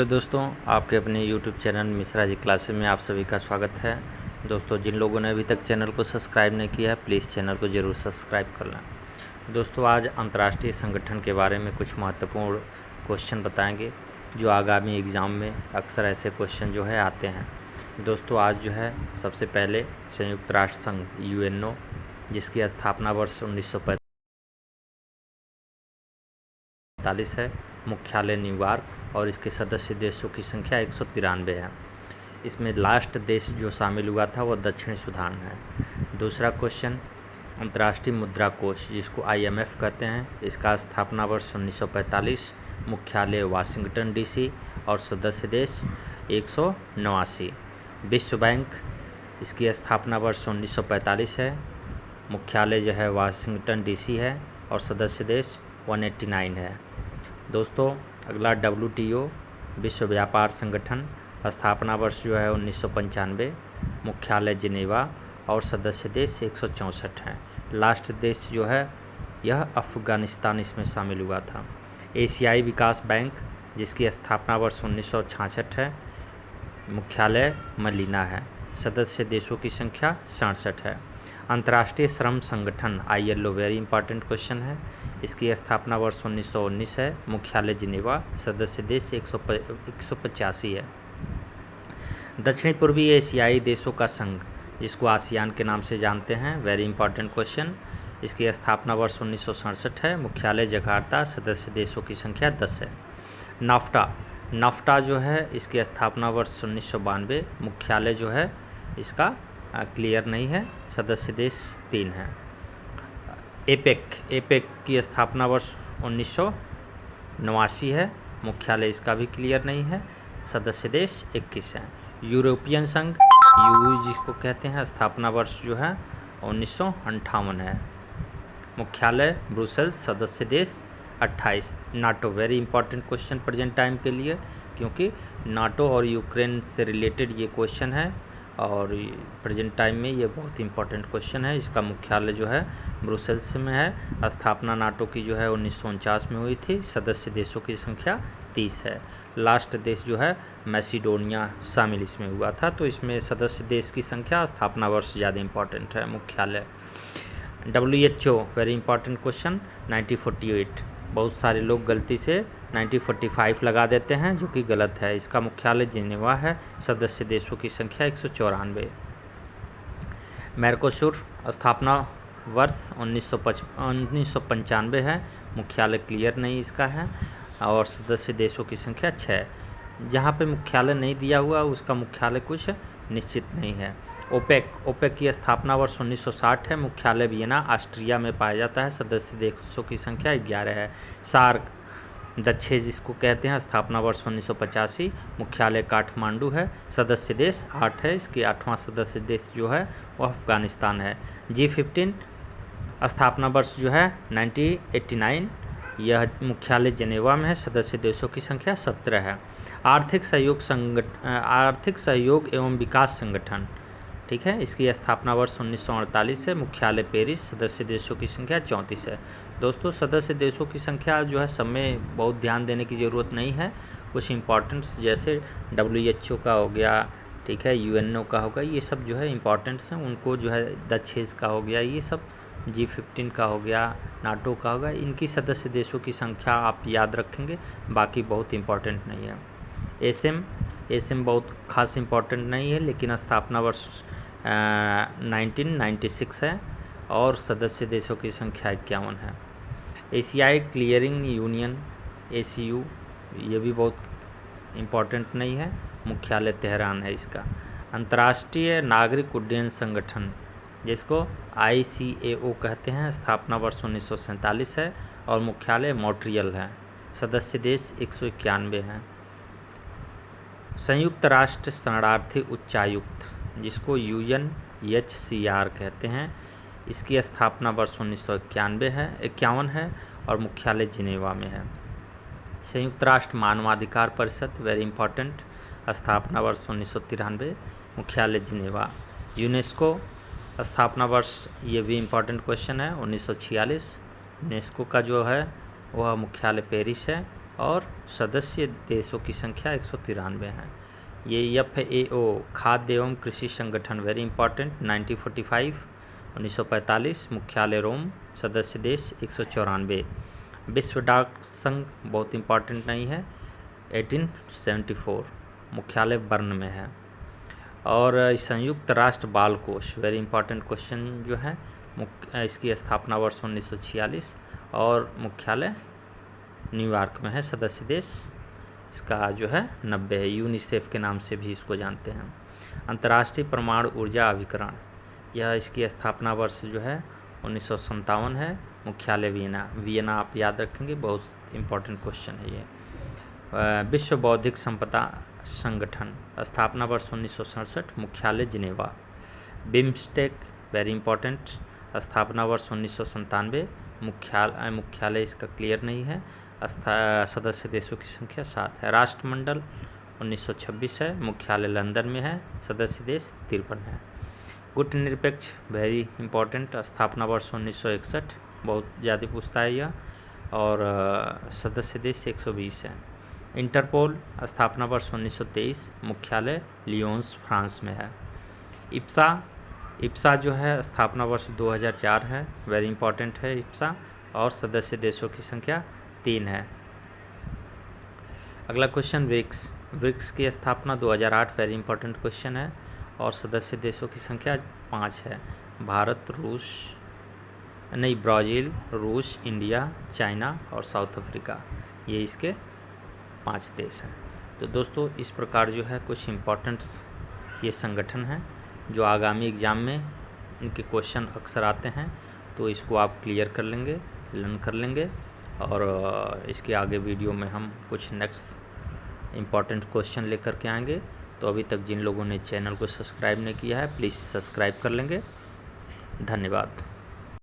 तो दोस्तों, आपके अपने YouTube channel Mishra ji classes में आप सभी का स्वागत है। दोस्तों, जिन लोगों ने अभी तक चैनल को सब्सक्राइब नहीं किया है, प्लीज़ चैनल को ज़रूर सब्सक्राइब कर लें। दोस्तों, आज अंतर्राष्ट्रीय संगठन के बारे में कुछ महत्वपूर्ण क्वेश्चन बताएंगे जो आगामी एग्ज़ाम में अक्सर ऐसे क्वेश्चन जो है आते हैं। दोस्तों, आज जो है सबसे पहले संयुक्त राष्ट्र संघ UNO, जिसकी स्थापना वर्ष 1945 है, मुख्यालय न्यूयॉर्क और इसके सदस्य देशों की संख्या 193 है। इसमें लास्ट देश जो शामिल हुआ था वो दक्षिण सूडान है। दूसरा क्वेश्चन, अंतर्राष्ट्रीय मुद्रा कोष जिसको IMF कहते हैं, इसका स्थापना वर्ष 1945, मुख्यालय वाशिंगटन DC और सदस्य देश 189। विश्व बैंक, इसकी स्थापना वर्ष 1945 है, मुख्यालय जो है वाशिंगटन DC है और सदस्य देश 189 है। दोस्तों, अगला WTO, विश्व व्यापार संगठन, स्थापना वर्ष जो है 1995, मुख्यालय जिनेवा और सदस्य देश 164 हैं। लास्ट देश जो है यह अफ़गानिस्तान इसमें शामिल हुआ था। एशियाई विकास बैंक, जिसकी स्थापना वर्ष 1966 है, मुख्यालय मलीना है, सदस्य देशों की संख्या 67 है। अंतर्राष्ट्रीय श्रम संगठन ILO, वेरी इंपॉर्टेंट क्वेश्चन है, इसकी स्थापना वर्ष 1919 है, मुख्यालय जिनेवा, सदस्य देश 185 है। दक्षिण पूर्वी एशियाई देशों का संघ, जिसको आसियान के नाम से जानते हैं, वेरी इंपॉर्टेंट क्वेश्चन, इसकी स्थापना वर्ष 1967 है, मुख्यालय जकार्ता, सदस्य देशों की संख्या 10 है। नाफ्टा जो है इसकी स्थापना वर्ष 1992, मुख्यालय जो है इसका क्लियर नहीं है, सदस्य देश 3 हैं। एपेक की स्थापना वर्ष 1989 है, मुख्यालय इसका भी क्लियर नहीं है, सदस्य देश 21 हैं। यूरोपियन संघ EU जिसको कहते हैं, स्थापना वर्ष जो है 1958 है, मुख्यालय ब्रुसेल्स, सदस्य देश 28। NATO, very important question present time के लिए, क्योंकि नाटो और यूक्रेन से रिलेटेड ये क्वेश्चन है और प्रेजेंट टाइम में ये बहुत इंपॉर्टेंट क्वेश्चन है। इसका मुख्यालय जो है ब्रुसेल्स में है। स्थापना नाटो की जो है 1949 में हुई थी, सदस्य देशों की संख्या 30 है। लास्ट देश जो है मैसिडोनिया शामिल इसमें हुआ था, तो इसमें सदस्य देश की संख्या, स्थापना वर्ष ज़्यादा इंपॉर्टेंट है। मुख्यालय WHO, वेरी इंपॉर्टेंट क्वेश्चन, 1948। बहुत सारे लोग गलती से 1945 लगा देते हैं, जो कि गलत है। इसका मुख्यालय जिनेवा है, सदस्य देशों की संख्या 194। मेरकोसुर, स्थापना वर्ष 1995 है, मुख्यालय क्लियर नहीं इसका है और सदस्य देशों की संख्या 6। जहाँ पे मुख्यालय नहीं दिया हुआ उसका मुख्यालय कुछ निश्चित नहीं है। ओपेक की स्थापना वर्ष 1960 है, मुख्यालय वियना ऑस्ट्रिया में पाया जाता है, सदस्य देशों की संख्या 11 है। सार्क, दक्षे जिसको कहते हैं, स्थापना वर्ष 1985, मुख्यालय काठमांडू है, सदस्य देश 8 है, इसके 8वां सदस्य देश जो है वह अफगानिस्तान है। G15, स्थापना वर्ष जो है 1989, यह मुख्यालय जेनेवा में है, सदस्य देशों की संख्या 17 है। आर्थिक सहयोग एवं विकास संगठन, ठीक है, इसकी स्थापना वर्ष 1948 है, मुख्यालय पेरिस, सदस्य देशों की संख्या 34 है। दोस्तों, सदस्य देशों की संख्या जो है सब में बहुत ध्यान देने की ज़रूरत नहीं है। कुछ इंपॉर्टेंट्स जैसे WHO का हो गया, ठीक है, UNO का होगा, ये सब जो है इंपॉर्टेंट्स हैं, उनको जो है दक्षेज का हो गया, ये सब G15 का हो गया, नाटो का होगा, इनकी सदस्य देशों की संख्या आप याद रखेंगे, बाकी बहुत इंपॉर्टेंट नहीं है। एसएम बहुत खास इंपॉर्टेंट नहीं है, लेकिन स्थापना वर्ष 1996 है और सदस्य देशों की संख्या 51 है। एशियाई क्लियरिंग यूनियन ACU, ये भी बहुत इम्पॉर्टेंट नहीं है, मुख्यालय तेहरान है इसका। अंतर्राष्ट्रीय नागरिक उड्डयन संगठन, जिसको ICAO कहते हैं, स्थापना वर्ष 1947 है और मुख्यालय मॉन्ट्रियल है, सदस्य देश 191 हैं। संयुक्त राष्ट्र शरणार्थी उच्चायुक्त, जिसको UNHCR कहते हैं, इसकी स्थापना वर्ष 1951 है और मुख्यालय जिनेवा में है। संयुक्त राष्ट्र मानवाधिकार परिषद, वेरी इंपॉर्टेंट, स्थापना वर्ष 1993, मुख्यालय जिनेवा। यूनेस्को, स्थापना वर्ष, ये भी इम्पॉर्टेंट क्वेश्चन है, 1946। यूनेस्को का जो है वह मुख्यालय पेरिस है और सदस्य देशों की संख्या 193 है। ये FAO खाद्य एवं कृषि संगठन वेरी इंपॉर्टेंट 1945 मुख्यालय रोम, सदस्य देश 194। विश्व डाक संघ बहुत इंपॉर्टेंट नहीं है 1874 मुख्यालय बर्न में है। और संयुक्त राष्ट्र बाल कोष वेरी इंपॉर्टेंट क्वेश्चन जो है इसकी स्थापना वर्ष 1946 और मुख्यालय न्यूयॉर्क में है, सदस्य देश इसका जो है 90 है, यूनिसेफ के नाम से भी इसको जानते हैं। अंतर्राष्ट्रीय परमाणु ऊर्जा अभिकरण यह इसकी स्थापना वर्ष जो है 1957 है, मुख्यालय वियना आप याद रखेंगे, बहुत इंपॉर्टेंट क्वेश्चन है ये। विश्व बौद्धिक संपदा संगठन स्थापना वर्ष 1967 मुख्यालय जिनेवा। बिम्स्टेक वेरी इंपॉर्टेंट स्थापना वर्ष 1997 मुख्यालय इसका क्लियर नहीं है, सदस्य देशों की संख्या 7 है। राष्ट्रमंडल 1926 है, मुख्यालय लंदन में है, सदस्य देश 53 है। गुटनिरपेक्ष वेरी इंपॉर्टेंट स्थापना वर्ष 1961 बहुत ज़्यादा पूछता है यह, और सदस्य देश 120 है। इंटरपोल स्थापना वर्ष 1923 मुख्यालय लियोन्स फ्रांस में है। इप्सा जो है स्थापना वर्ष 2004 है, वेरी इंपॉर्टेंट है इप्सा, और सदस्य देशों की संख्या 3 है। अगला क्वेश्चन ब्रिक्स की स्थापना 2008 वेरी इंपॉर्टेंट क्वेश्चन है, और सदस्य देशों की संख्या 5 है। ब्राज़ील, रूस, इंडिया, चाइना और साउथ अफ्रीका, ये इसके 5 देश हैं। तो दोस्तों इस प्रकार जो है कुछ इम्पोर्टेंट्स ये संगठन हैं जो आगामी एग्ज़ाम में इनके क्वेश्चन अक्सर आते हैं, तो इसको आप क्लियर कर लेंगे, लर्न कर लेंगे, और इसके आगे वीडियो में हम कुछ नेक्स्ट इम्पॉर्टेंट क्वेश्चन लेकर के आएंगे। तो अभी तक जिन लोगों ने चैनल को सब्सक्राइब नहीं किया है प्लीज़ सब्सक्राइब कर लेंगे। धन्यवाद।